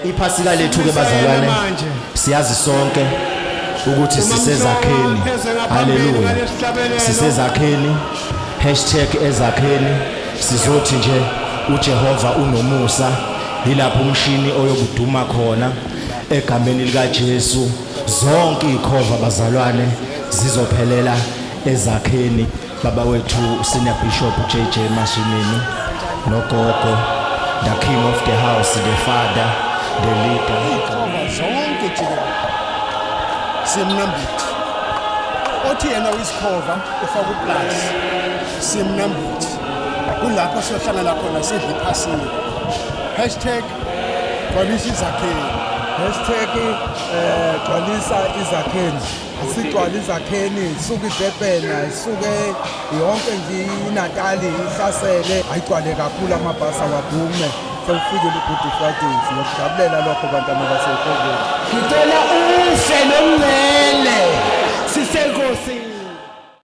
Iphasika lethu ke bazalwane siyazi sonke ukuthi sisezakheni. Haleluya. Sisezakheni. #ezakheni. Sizothi nje uJehova unomusa yilapho umshini oyobuduma khona egameni lika Jesu. Zonke ikhova bazalwane zizophelela ezakheni. Baba wethu Senior Bishop JJ Mashinini nogogo, the king of the house, the father, the leader. Ikhova zonke jikelele simnambithi othi yena uyisikhova ufaka uplus simnambithi kulapho sohlangana khona sidla iphasika. #gcwalisa izakheni. Gcwalisa izakheni. Asigcwala izakheni, isuke iDurban, isuke yonke nje iNatali ihlasele, ayigcwale kakhulu amabhasi awadume. Sewufikile uGood Friday, siyakujabulela lokho bantwana basekhosini. Ngicela uhle nomncane